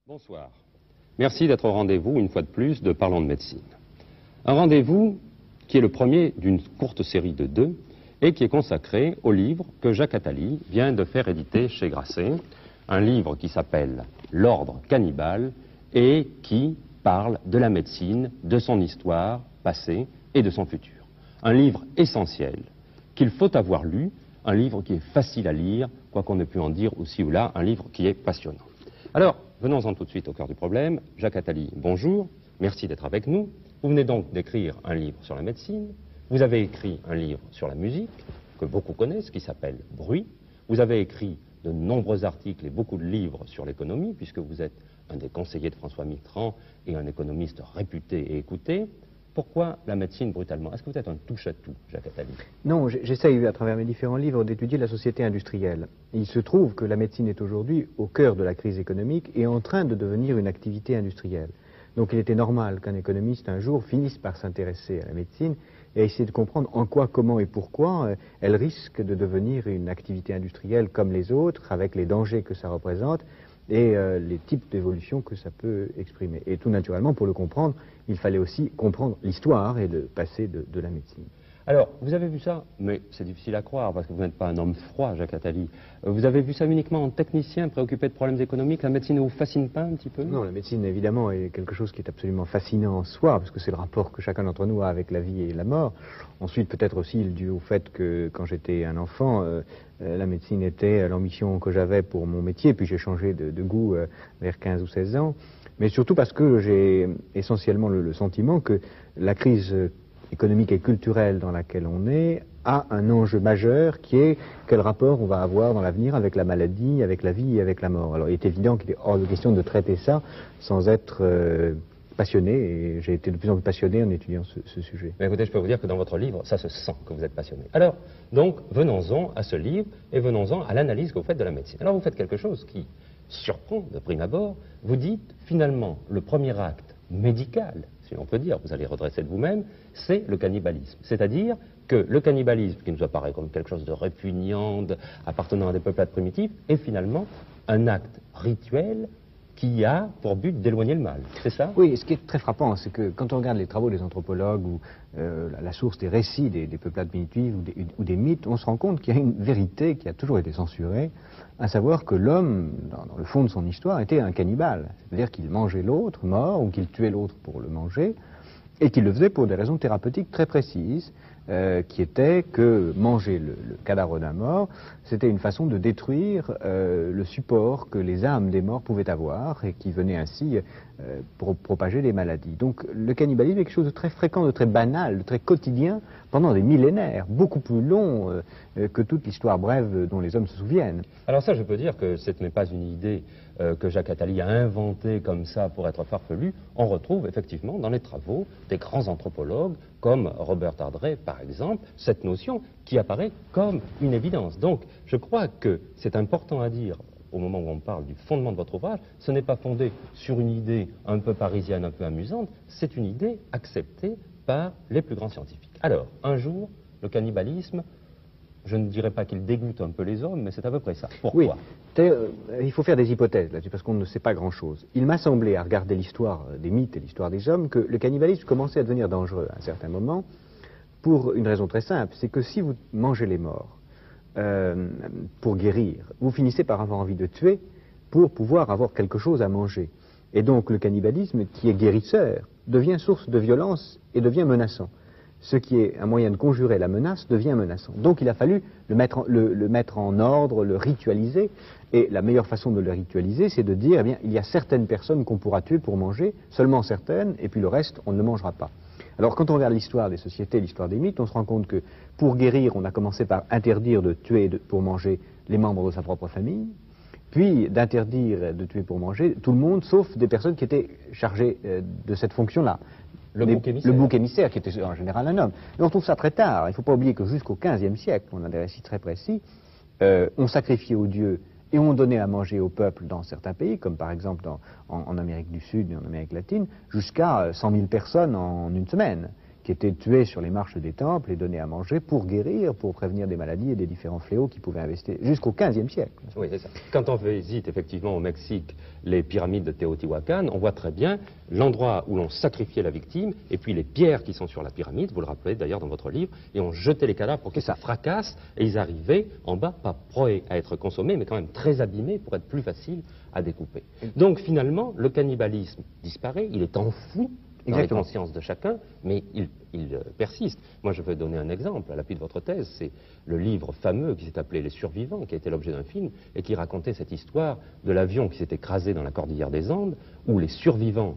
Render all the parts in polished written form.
Bonsoir. Merci d'être au rendez-vous, une fois de plus, de Parlons de médecine. Un rendez-vous qui est le premier d'une courte série de 2 et qui est consacré au livre que Jacques Attali vient de faire éditer chez Grasset, un livre qui s'appelle L'ordre cannibale et qui parle de la médecine, de son histoire passée et de son futur. Un livre essentiel qu'il faut avoir lu, un livre qui est facile à lire, quoi qu'on ait pu en dire aussi ou là, un livre qui est passionnant. Alors, venons-en tout de suite au cœur du problème. Jacques Attali, bonjour, merci d'être avec nous. Vous venez donc d'écrire un livre sur la médecine, vous avez écrit un livre sur la musique, que beaucoup connaissent, qui s'appelle Bruit. Vous avez écrit de nombreux articles et beaucoup de livres sur l'économie, puisque vous êtes un des conseillers de François Mitterrand et un économiste réputé et écouté. Pourquoi la médecine brutalement? Est-ce que vous êtes un touche-à-tout, Jacques Attali? Non, j'essaye à travers mes différents livres d'étudier la société industrielle. Il se trouve que la médecine est aujourd'hui au cœur de la crise économique et en train de devenir une activité industrielle. Donc il était normal qu'un économiste un jour finisse par s'intéresser à la médecine et essayer de comprendre en quoi, comment et pourquoi elle risque de devenir une activité industrielle comme les autres, avec les dangers que ça représente et les types d'évolution que ça peut exprimer. Et tout naturellement, pour le comprendre, il fallait aussi comprendre l'histoire et le passé de la médecine. Alors, vous avez vu ça, mais c'est difficile à croire, parce que vous n'êtes pas un homme froid, Jacques Attali. Vous avez vu ça uniquement en technicien préoccupé de problèmes économiques. La médecine ne vous fascine pas un petit peu? Non, la médecine, évidemment, est quelque chose qui est absolument fascinant en soi, parce que c'est le rapport que chacun d'entre nous a avec la vie et la mort. Ensuite, peut-être aussi dû au fait que, quand j'étais un enfant, la médecine était l'ambition que j'avais pour mon métier, puis j'ai changé de goût vers 15 ou 16 ans. Mais surtout parce que j'ai essentiellement le sentiment que la crise économique et culturelle dans laquelle on est a un enjeu majeur qui est quel rapport on va avoir dans l'avenir avec la maladie, avec la vie et avec la mort. Alors il est évident qu'il est hors de question de traiter ça sans être passionné, et j'ai été de plus en plus passionné en étudiant ce sujet. Mais écoutez, je peux vous dire que dans votre livre, ça se sent que vous êtes passionné. Alors, donc, venons-en à ce livre et venons-en à l'analyse que vous faites de la médecine. Alors vous faites quelque chose qui surprend de prime abord. Vous dites, finalement, le premier acte médical, si on peut dire, vous allez redresser de vous-même, c'est le cannibalisme. C'est-à-dire que le cannibalisme, qui nous apparaît comme quelque chose de répugnant, appartenant à des peuplades primitifs, est finalement un acte rituel qui a pour but d'éloigner le mal. C'est ça? Oui, ce qui est très frappant, c'est que quand on regarde les travaux des anthropologues ou la source des récits des peuplades primitives ou des mythes, on se rend compte qu'il y a une vérité qui a toujours été censurée, à savoir que l'homme, dans le fond de son histoire, était un cannibale. C'est-à-dire qu'il mangeait l'autre mort ou qu'il tuait l'autre pour le manger, et qu'il le faisait pour des raisons thérapeutiques très précises, qui étaient que manger le cadavre d'un mort, c'était une façon de détruire le support que les âmes des morts pouvaient avoir et qui venait ainsi propager les maladies. Donc le cannibalisme est quelque chose de très fréquent, de très banal, de très quotidien pendant des millénaires, beaucoup plus long que toute l'histoire brève dont les hommes se souviennent. Alors ça, je peux dire que ce n'est pas une idée que Jacques Attali a inventée comme ça pour être farfelu. On retrouve effectivement dans les travaux des grands anthropologues comme Robert Ardrey, par exemple, cette notion qui apparaît comme une évidence. Donc, je crois que c'est important à dire au moment où on parle du fondement de votre ouvrage, ce n'est pas fondé sur une idée un peu parisienne, un peu amusante, c'est une idée acceptée par les plus grands scientifiques. Alors, un jour, le cannibalisme, je ne dirais pas qu'il dégoûte un peu les hommes, mais c'est à peu près ça. Pourquoi? Oui, il faut faire des hypothèses là-dessus, parce qu'on ne sait pas grand-chose. Il m'a semblé, à regarder l'histoire des mythes et l'histoire des hommes, que le cannibalisme commençait à devenir dangereux à un certain moment, pour une raison très simple, c'est que si vous mangez les morts pour guérir, vous finissez par avoir envie de tuer pour pouvoir avoir quelque chose à manger. Et donc le cannibalisme, qui est guérisseur, devient source de violence et devient menaçant. Ce qui est un moyen de conjurer la menace devient menaçant. Donc il a fallu le mettre en ordre, le ritualiser. Et la meilleure façon de le ritualiser, c'est de dire, eh bien, il y a certaines personnes qu'on pourra tuer pour manger, seulement certaines, et puis le reste, on ne le mangera pas. Alors quand on regarde l'histoire des sociétés, l'histoire des mythes, on se rend compte que pour guérir, on a commencé par interdire de tuer pour manger les membres de sa propre famille, puis d'interdire de tuer pour manger tout le monde, sauf des personnes qui étaient chargées de cette fonction-là. Le bouc émissaire, qui était en général un homme. Et on trouve ça très tard. Il ne faut pas oublier que jusqu'au XVe siècle, on a des récits très précis, on sacrifiait aux dieux et on donnait à manger au peuple dans certains pays, comme par exemple en Amérique du Sud et en Amérique latine, jusqu'à 100 000 personnes en une semaine, qui étaient tués sur les marches des temples et donnés à manger pour guérir, pour prévenir des maladies et des différents fléaux qui pouvaient investir jusqu'au XVe siècle. Oui, c'est ça. Quand on visite effectivement au Mexique les pyramides de Teotihuacan, on voit très bien l'endroit où l'on sacrifiait la victime et puis les pierres qui sont sur la pyramide, vous le rappelez d'ailleurs dans votre livre, et on jetait les cadavres pour que ça fracasse et ils arrivaient en bas, pas prêts à être consommés, mais quand même très abîmés pour être plus faciles à découper. Donc finalement, le cannibalisme disparaît, il est enfoui dans les consciences de chacun, mais il persiste. Moi, je veux donner un exemple à l'appui de votre thèse. C'est le livre fameux qui s'est appelé Les Survivants, qui a été l'objet d'un film, et qui racontait cette histoire de l'avion qui s'est écrasé dans la cordillère des Andes, où les survivants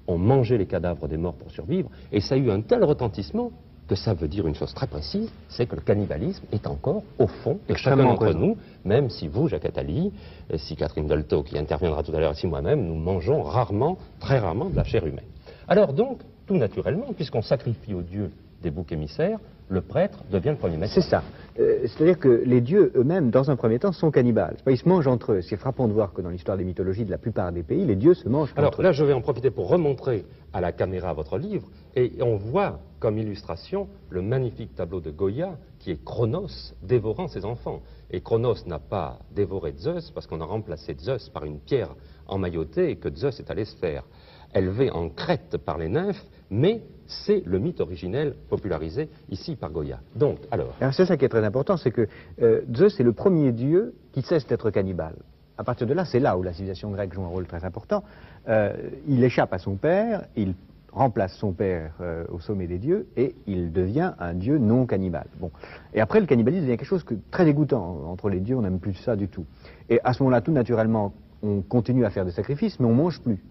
ont mangé les cadavres des morts pour survivre, et ça a eu un tel retentissement que ça veut dire une chose très précise, c'est que le cannibalisme est encore au fond de chacun d'entre nous, même si vous, Jacques Attali, si Catherine Dolto, qui interviendra tout à l'heure, et si moi-même, nous mangeons rarement, très rarement, de la chair humaine. Alors donc, tout naturellement, puisqu'on sacrifie aux dieux des boucs émissaires, le prêtre devient le premier maître. C'est ça. C'est-à-dire que les dieux eux-mêmes, dans un premier temps, sont cannibales. Ils se mangent entre eux. C'est frappant de voir que dans l'histoire des mythologies de la plupart des pays, les dieux se mangent entre eux. Alors là, je vais en profiter pour remontrer à la caméra votre livre, et on voit comme illustration le magnifique tableau de Goya, qui est Cronos dévorant ses enfants. Et Cronos n'a pas dévoré Zeus, parce qu'on a remplacé Zeus par une pierre emmaillotée, et que Zeus est allé se faire élevé en Crète par les nymphes, mais c'est le mythe originel popularisé ici par Goya. Donc, alors c'est ça qui est très important, c'est que Zeus est le premier dieu qui cesse d'être cannibale. À partir de là, c'est là où la civilisation grecque joue un rôle très important. Il échappe à son père, il remplace son père au sommet des dieux, et il devient un dieu non cannibale. Bon. Et après, le cannibalisme devient quelque chose de très dégoûtant. Entre les dieux, on n'aime plus ça du tout. Et à ce moment-là, tout naturellement, on continue à faire des sacrifices, mais on ne mange plus.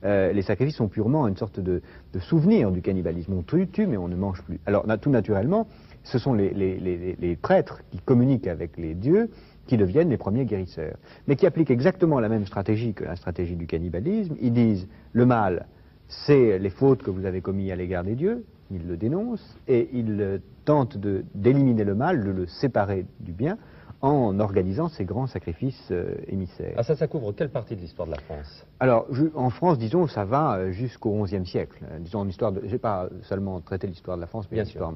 Les sacrifices sont purement une sorte de souvenir du cannibalisme. On tue, mais on ne mange plus. Alors, tout naturellement, ce sont les prêtres qui communiquent avec les dieux qui deviennent les premiers guérisseurs, mais qui appliquent exactement la même stratégie que la stratégie du cannibalisme. Ils disent, le mal, c'est les fautes que vous avez commises à l'égard des dieux, ils le dénoncent, et ils tentent d'éliminer le mal, de le séparer du bien, en organisant ces grands sacrifices émissaires. Ah, ça couvre quelle partie de l'histoire de la France? Alors, en France, disons, ça va jusqu'au XIe siècle. Disons, je n'ai pas seulement traité l'histoire de la France, mais une histoire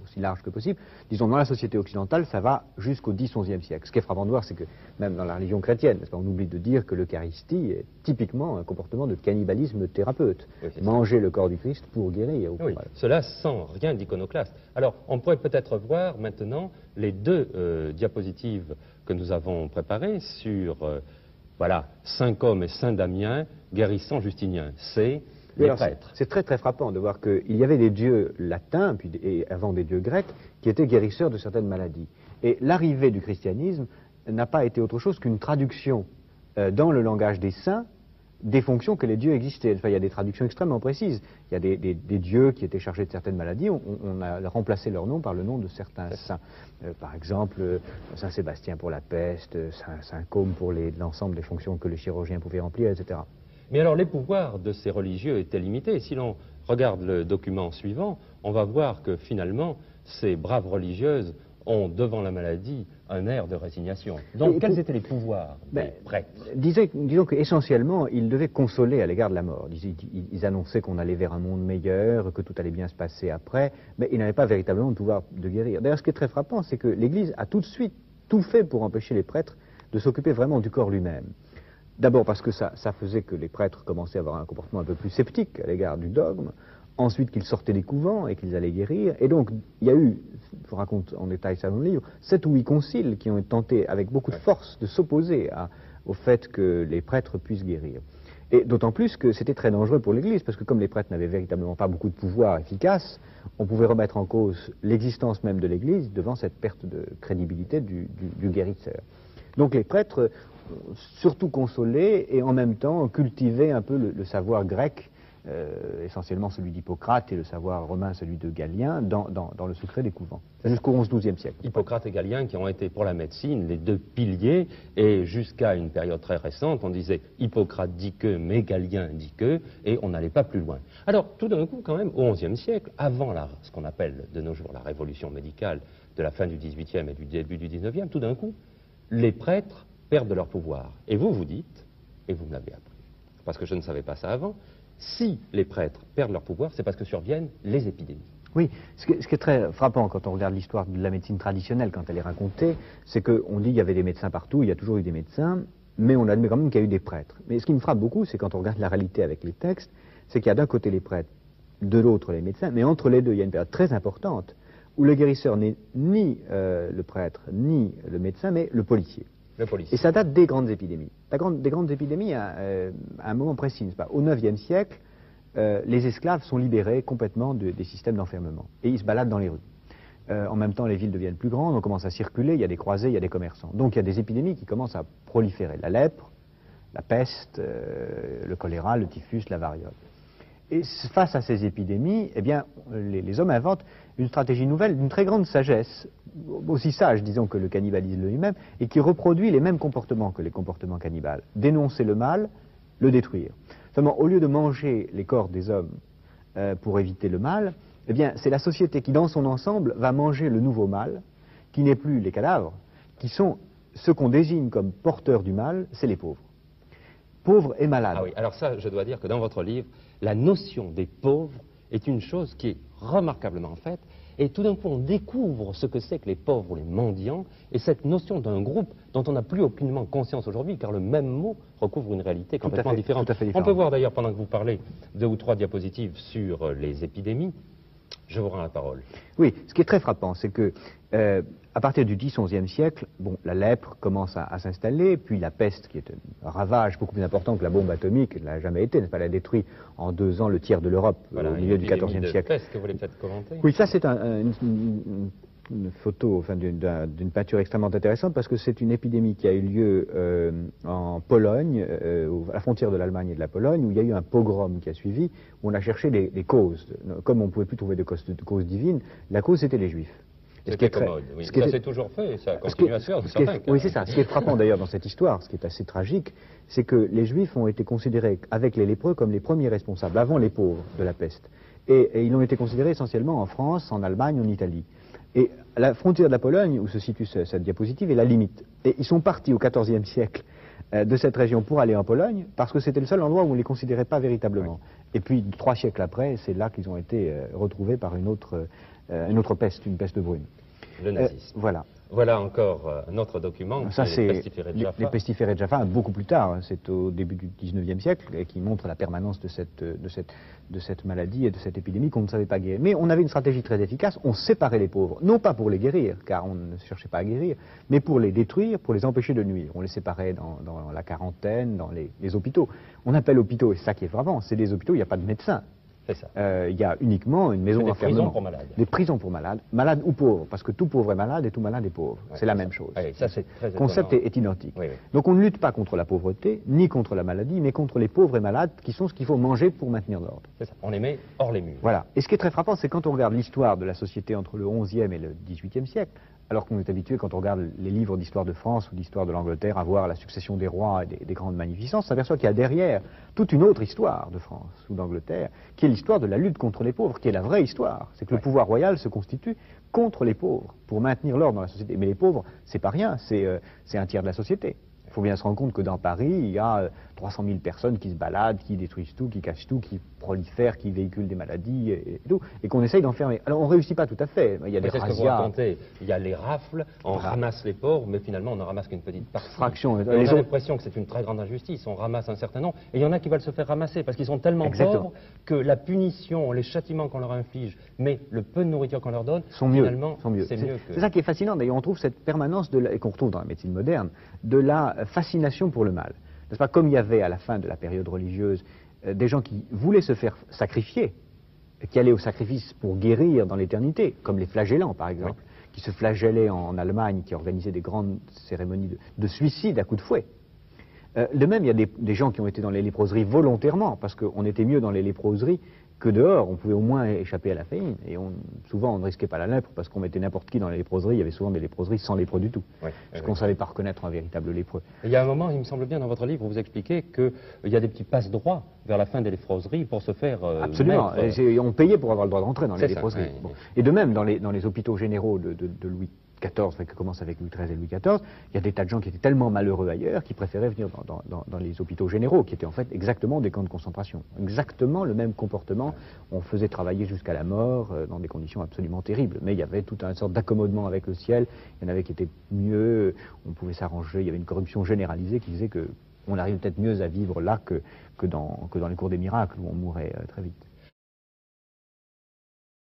aussi large que possible. Disons, dans la société occidentale, ça va jusqu'au X-XIe siècle. Ce qui est frappant de voir, c'est que même dans la religion chrétienne, on oublie de dire que l'Eucharistie est typiquement un comportement de cannibalisme thérapeute. Oui, manger le corps du Christ pour guérir. Oui, cela sans rien d'iconoclaste. Alors, on pourrait peut-être voir maintenant les deux diapositives que nous avons préparées sur, voilà, Saint Côme et Saint Damien guérissant Justinien. C'est les prêtres. C'est très très frappant de voir qu'il y avait des dieux latins, et avant des dieux grecs, qui étaient guérisseurs de certaines maladies. Et l'arrivée du christianisme n'a pas été autre chose qu'une traduction dans le langage des saints des fonctions que les dieux existaient. Enfin, il y a des traductions extrêmement précises. Il y a des dieux qui étaient chargés de certaines maladies. On a remplacé leur nom par le nom de certains saints. Par exemple, Saint Sébastien pour la peste, Saint Côme pour l'ensemble des fonctions que les chirurgiens pouvaient remplir, etc. Mais alors, les pouvoirs de ces religieux étaient limités. Si l'on regarde le document suivant, on va voir que finalement, ces braves religieuses ont, devant la maladie, un air de résignation. Donc, quels étaient les pouvoirs des prêtres? Disons qu'essentiellement, ils devaient consoler à l'égard de la mort. Ils annonçaient qu'on allait vers un monde meilleur, que tout allait bien se passer après, mais ils n'avaient pas véritablement le pouvoir de guérir. D'ailleurs, ce qui est très frappant, c'est que l'Église a tout de suite tout fait pour empêcher les prêtres de s'occuper vraiment du corps lui-même. D'abord parce que ça faisait que les prêtres commençaient à avoir un comportement un peu plus sceptique à l'égard du dogme. Ensuite, qu'ils sortaient des couvents et qu'ils allaient guérir. Et donc, il y a eu, je vous raconte en détail ça dans le livre, 7 ou 8 conciles qui ont tenté avec beaucoup de force de s'opposer au fait que les prêtres puissent guérir. Et d'autant plus que c'était très dangereux pour l'Église, parce que comme les prêtres n'avaient véritablement pas beaucoup de pouvoir efficace, on pouvait remettre en cause l'existence même de l'Église devant cette perte de crédibilité du guérisseur. Donc les prêtres surtout consolaient et en même temps cultivaient un peu le savoir grec, essentiellement celui d'Hippocrate et le savoir romain, celui de Galien, dans le secret des couvents, jusqu'au XIe siècle. Hippocrate et Galien qui ont été pour la médecine les deux piliers, et jusqu'à une période très récente, on disait Hippocrate dit que, mais Galien dit que, et on n'allait pas plus loin. Alors, tout d'un coup, quand même, au XIe siècle, avant ce qu'on appelle de nos jours la révolution médicale de la fin du XVIIIe et du début du XIXe, tout d'un coup, les prêtres perdent leur pouvoir. Et vous dites, et vous me l'avez appris, parce que je ne savais pas ça avant, si les prêtres perdent leur pouvoir, c'est parce que surviennent les épidémies. Oui, ce qui est très frappant quand on regarde l'histoire de la médecine traditionnelle, quand elle est racontée, c'est qu'on dit qu'il y avait des médecins partout, il y a toujours eu des médecins, mais on admet quand même qu'il y a eu des prêtres. Mais ce qui me frappe beaucoup, c'est quand on regarde la réalité avec les textes, c'est qu'il y a d'un côté les prêtres, de l'autre les médecins, mais entre les deux, il y a une période très importante où le guérisseur n'est ni le prêtre, ni le médecin, mais le policier. Le policier. Et ça date des grandes épidémies. Des grandes épidémies à un moment précis, n'est-ce pas? Au IXe siècle, les esclaves sont libérés complètement des systèmes d'enfermement. Et ils se baladent dans les rues. En même temps, les villes deviennent plus grandes, on commence à circuler, il y a des croisés, il y a des commerçants. Donc il y a des épidémies qui commencent à proliférer. La lèpre, la peste, le choléra, le typhus, la variole. Et face à ces épidémies, eh bien, les hommes inventent une stratégie nouvelle d'une très grande sagesse, aussi sage, disons, que le cannibalisme lui-même, et qui reproduit les mêmes comportements que les comportements cannibales. Dénoncer le mal, le détruire. Seulement, au lieu de manger les corps des hommes pour éviter le mal, eh bien, c'est la société qui, dans son ensemble, va manger le nouveau mal, qui n'est plus les cadavres, qui sont ceux qu'on désigne comme porteurs du mal, c'est les pauvres. Pauvres et malades. Ah oui, alors ça, je dois dire que dans votre livre, la notion des pauvres est une chose qui est remarquablement faite, et tout d'un coup, on découvre ce que c'est que les pauvres ou les mendiants, et cette notion d'un groupe dont on n'a plus aucunement conscience aujourd'hui, car le même mot recouvre une réalité complètement différente. Tout à fait différente. On peut voir d'ailleurs, pendant que vous parlez, 2 ou 3 diapositives sur les épidémies. Je vous rends la parole. Oui, ce qui est très frappant, c'est que à partir du X-XIe siècle, bon, la lèpre commence à s'installer, puis la peste, qui est un ravage beaucoup plus important que la bombe atomique, elle n'a jamais été, n'est-ce pas, elle a détruit en 2 ans le tiers de l'Europe au milieu du XIVe siècle. Peste que vous voulez peut-être commenter. Oui, ça c'est une photo, enfin, d'une peinture extrêmement intéressante, parce que c'est une épidémie qui a eu lieu en Pologne, à la frontière de l'Allemagne et de la Pologne, où il y a eu un pogrom qui a suivi, où on a cherché les causes. Comme on ne pouvait plus trouver de cause divine, la cause c'était les Juifs. C'était commode, oui. Ça s'est toujours fait, et ça continue à se faire dans certains cas. Oui, c'est ça. Ce qui est frappant d'ailleurs dans cette histoire, ce qui est assez tragique, c'est que les Juifs ont été considérés, avec les lépreux, comme les premiers responsables, avant les pauvres, de la peste. Et ils ont été considérés essentiellement en France, en Allemagne, en Italie. Et la frontière de la Pologne, où se situe cette diapositive, est la limite. Et ils sont partis au XIVe siècle de cette région pour aller en Pologne, parce que c'était le seul endroit où on ne les considérait pas véritablement. Oui. Et puis, 3 siècles après, c'est là qu'ils ont été retrouvés par une autre peste, une peste brune. Le nazisme. Voilà. Voilà encore un autre document, ça, c'est les pestiférés de Jaffa. Les pestiférés de Jaffa, beaucoup plus tard, c'est au début du XIXe siècle, et qui montre la permanence de cette maladie et de cette épidémie qu'on ne savait pas guérir. Mais on avait une stratégie très efficace, on séparait les pauvres, non pas pour les guérir, car on ne cherchait pas à guérir, mais pour les détruire, pour les empêcher de nuire. On les séparait dans la quarantaine, dans les hôpitaux. On appelle hôpitaux, et c'est ça qui est frappant, c'est des hôpitaux où il n'y a pas de médecin. Il y a uniquement une maison d'enfermement. Des prisons pour malades. Des prisons pour malades, malades ou pauvres, parce que tout pauvre est malade et tout malade est pauvre. Ouais, c'est la même chose. Oui, ça, c'est très le concept est identique. Oui, oui. Donc on ne lutte pas contre la pauvreté, ni contre la maladie, mais contre les pauvres et malades, qui sont ce qu'il faut manger pour maintenir l'ordre. C'est ça. On les met hors les murs. Voilà. Et ce qui est très frappant, c'est quand on regarde l'histoire de la société entre le XIe et le XVIIIe siècle, alors qu'on est habitué, quand on regarde les livres d'histoire de France ou d'histoire de l'Angleterre, à voir la succession des rois et des grandes magnificences, on s'aperçoit qu'il y a derrière toute une autre histoire de France ou d'Angleterre, qui est l'histoire de la lutte contre les pauvres, qui est la vraie histoire. C'est que le pouvoir royal se constitue contre les pauvres, pour maintenir l'ordre dans la société. Mais les pauvres, c'est pas rien, c'est un tiers de la société. Il faut bien se rendre compte que dans Paris, il y a 300 000 personnes qui se baladent, qui détruisent tout, qui cachent tout, qui prolifèrent, qui véhiculent des maladies et tout, et qu'on essaye d'enfermer. Alors on ne réussit pas tout à fait. Il y a des razzias. C'est ce que vous racontez. Il y a les rafles, on ramasse les pauvres, mais finalement on n'en ramasse qu'une petite partie. Fraction. On a l'impression que c'est une très grande injustice. On ramasse un certain nombre, et il y en a qui veulent se faire ramasser parce qu'ils sont tellement pauvres que la punition, les châtiments qu'on leur inflige, mais le peu de nourriture qu'on leur donne, finalement, c'est mieux que... C'est ça qui est fascinant. D'ailleurs, on trouve cette permanence, et qu'on retrouve dans la médecine moderne, de la fascination pour le mal. N'est-ce pas, comme il y avait à la fin de la période religieuse des gens qui voulaient se faire sacrifier, qui allaient au sacrifice pour guérir dans l'éternité, comme les flagellants par exemple, qui se flagellaient en Allemagne, qui organisaient des grandes cérémonies de suicide à coups de fouet. De même, il y a des gens qui ont été dans les léproseries volontairement, parce qu'on était mieux dans les léproseries que dehors, on pouvait au moins échapper à la famine. Et souvent, on ne risquait pas la lèpre parce qu'on mettait n'importe qui dans les léproseries. Il y avait souvent des léproseries sans lépreux du tout. Parce qu'on ne savait pas reconnaître un véritable lépreux. Il y a un moment, il me semble bien, dans votre livre, vous expliquez qu'il y a des petits passe-droits vers la fin des léproseries pour se faire Absolument. On payait pour avoir le droit d'entrer dans les léproseries. Oui. Et de même, dans les hôpitaux généraux de Louis XIV, qui commence avec Louis XIII et Louis XIV, il y a des tas de gens qui étaient tellement malheureux ailleurs qui préféraient venir dans les hôpitaux généraux, qui étaient en fait exactement des camps de concentration. Exactement le même comportement. On faisait travailler jusqu'à la mort dans des conditions absolument terribles. Mais il y avait toute une sorte d'accommodement avec le ciel. Il y en avait qui étaient mieux, on pouvait s'arranger. Il y avait une corruption généralisée qui disait qu'on arrive peut-être mieux à vivre là que dans les cours des miracles où on mourait très vite.